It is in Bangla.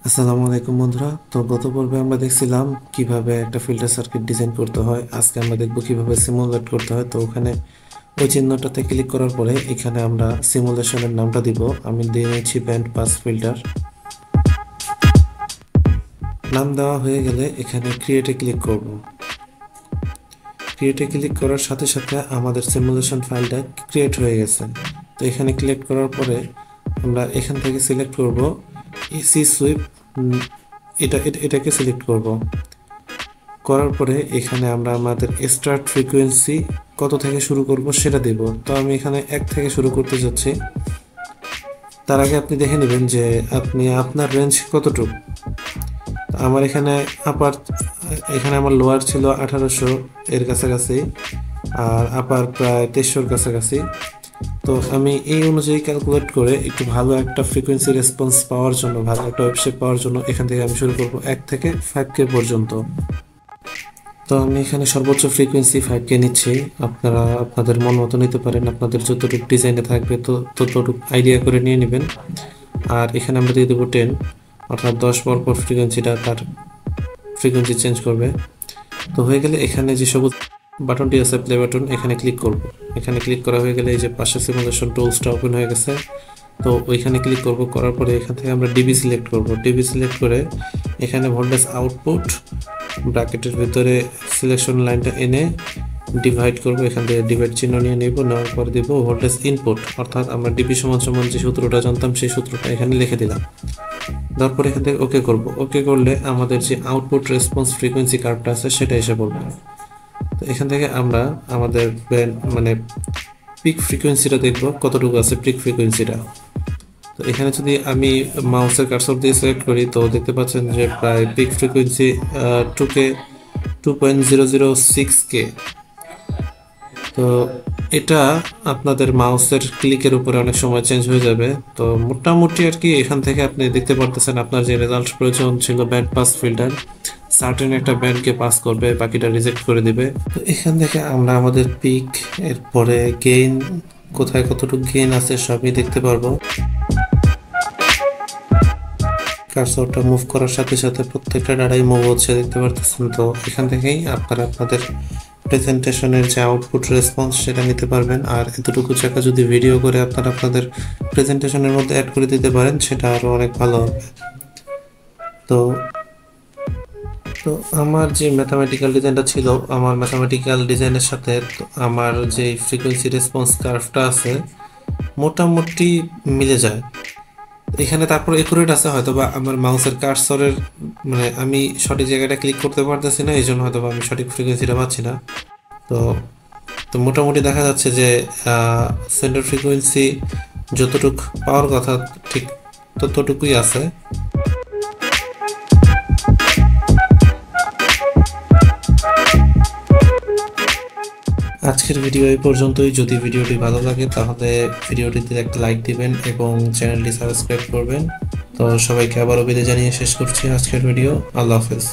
আসসালামু আলাইকুম বন্ধুরা। তো গত পর্বে আমরা দেখছিলাম কিভাবে একটা ফিল্টার সার্কিট ডিজাইন করতে হয়। আজকে আমরা দেখব কিভাবে সিমুলেট করতে হয়। তো ওখানে ওই চিহ্নটাতে ক্লিক করার পরে এখানে আমরা সিমুলেশনের নামটা দিব। আমি দিয়ে নিচ্ছি ব্যান্ড পাস ফিল্টার। নাম দেওয়া হয়ে গেলে এখানে ক্রিয়েটে ক্লিক করব। ক্রিয়েটে ক্লিক করার সাথে সাথে আমাদের সিমুলেশন ফাইলটা ক্রিয়েট হয়ে গেছে। তো এখানে ক্লিক করার পরে আমরা এখান থেকে সিলেক্ট করব এসি সুইপ, এটাকে সিলেক্ট করব। করার পরে এখানে আমরা আমাদের স্টার্ট ফ্রিকোয়েন্সি কত থেকে শুরু করব সেটা দেব। তো আমি এখানে 1 থেকে শুরু করতে যাচ্ছি। তার আগে আপনি দেখে নেবেন যে আপনি আপনার রেঞ্জ কতটুকু। আমার এখানে আমার লোয়ার ছিল 1800 এর কাছাকাছি, আর আপার প্রায় 2300 কাছাকাছি। তো আমি এই অনুযায়ী ক্যালকুলেট করে একটু ভালো একটা ফ্রিকোয়েন্সি রেসপন্স পাওয়ার জন্য, ভালো একটা ওয়েবশেপ পাওয়ার জন্য এখান থেকে আমি শুরু করব 1 থেকে 5K পর্যন্ত। তো আমি এখানে সর্বোচ্চ ফ্রিকোয়েন্সি 5K নিচ্ছি। আপনারা আপনাদের মন মতো নিতে পারেন, আপনাদের যতটুকু ডিজাইনে থাকবে তো ততটুকু আইডিয়া করে নিয়ে নেবেন। আর এখানে আমরা দিয়ে দেবো 10, অর্থাৎ 10 পর পর ফ্রিকোয়েন্সিটা তার ফ্রিকোয়েন্সি চেঞ্জ করবে। তো হয়ে গেলে এখানে যে সবুজ বাটনটি আছে প্লে বাটন, এখানে ক্লিক করব। এখানে ক্লিক করা হয়ে গেলে এই যে পাশে সিমুলেশন টুলসটা ওপেন হয়ে গেছে। তো ওইখানে ক্লিক করব। করার পরে এখান থেকে আমরা ডিবি সিলেক্ট করব। ডিবি সিলেক্ট করে এখানে ভোল্টেজ আউটপুট ব্র্যাকেটের ভিতরে সিলেকশন লাইনটা এনে ডিভাইড করব। এখান থেকে ডিভাইড চিহ্ন নিয়ে নেব, নেওয়ার পর দিব ভোল্টেজ ইনপুট, অর্থাৎ আমরা ডিবি সমান সমান যে সূত্রটা জানতাম সেই সূত্রটা এখানে লিখে দিলাম। তারপর এখান থেকে ওকে করব। ওকে করলে আমাদের যে আউটপুট রেসপন্স ফ্রিকোয়েন্সি কার্ভটা আছে সেটা এসে পড়বে। তো এখান থেকে আমরা আমাদের মানে পিক ফ্রিকোয়েন্সিটা দেখব কতটুকু আছে পিক ফ্রিকোয়েন্সিটা। তো এখানে যদি আমি মাউসের কার্সর দিয়ে সিলেক্ট করি তো দেখতে পাচ্ছেন যে প্রায় পিক ফ্রিকোয়েন্সি 2.006K। তো এটা আপনাদের মাউসের ক্লিকের উপরে অনেক সময় চেঞ্জ হয়ে যাবে। তো মোটামুটি আর কি এখান থেকে আপনি দেখতে পারতেছেন আপনার যে রেজাল্ট প্রয়োজন ছিল ব্যান্ড পাস ফিল্টার সার্টেন একটা ব্যান্ডকে পাস করবে, বাকিটা রিজেক্ট করে দিবে। তো এখান থেকে আমরা আমাদের পিক, এরপরে গেইন, কোথায় কতটুকু গেইন আছে সবই দেখতে পারবো। কার্সরটা মুভ করার সাথে সাথে প্রত্যেকটা ডাটাই মুভ হচ্ছে, দেখতে পারতেছেন। তো এখান থেকেই আপনারা আপনাদের প্রেজেন্টেশনের যে আউটপুট রেসপন্স সেটা নিতে পারবেন। আর এতটুকু জায়গা যদি ভিডিও করে আপনারা আপনাদের প্রেজেন্টেশনের মধ্যে অ্যাড করে দিতে পারেন সেটা আরও অনেক ভালো হবে। তো তো আমার যে ম্যাথামেটিক্যাল ডিজাইনটা ছিল, আমার ম্যাথামেটিক্যাল ডিজাইনের সাথে আমার যে ফ্রিকোয়েন্সি রেসপন্স কার্ভটা আছে মোটামুটি মিলে যায়। এখানে তারপর একুরেট আছে, হয়তো বা আমার মাউসের কার্সরের মানে আমি সঠিক জায়গাটা ক্লিক করতে পারতেছি না, এই জন্য হয়তো আমি সঠিক ফ্রিকোয়েন্সিটা পাচ্ছি না। তো তো মোটামুটি দেখা যাচ্ছে যে সেন্টার ফ্রিকোয়েন্সি যতটুক পাওয়ার কথা ঠিক ততটুকুই আছে। আজকের ভিডিও এই পর্যন্তই। যদি ভিডিওটি ভালো লাগে তাহলে ভিডিওটিতে একটা লাইক দিবেন এবং চ্যানেলটি সাবস্ক্রাইব করবেন। তো সবাইকে আবারও বিদায় জানিয়ে শেষ করছি আজকের ভিডিও। আল্লাহ হাফেজ।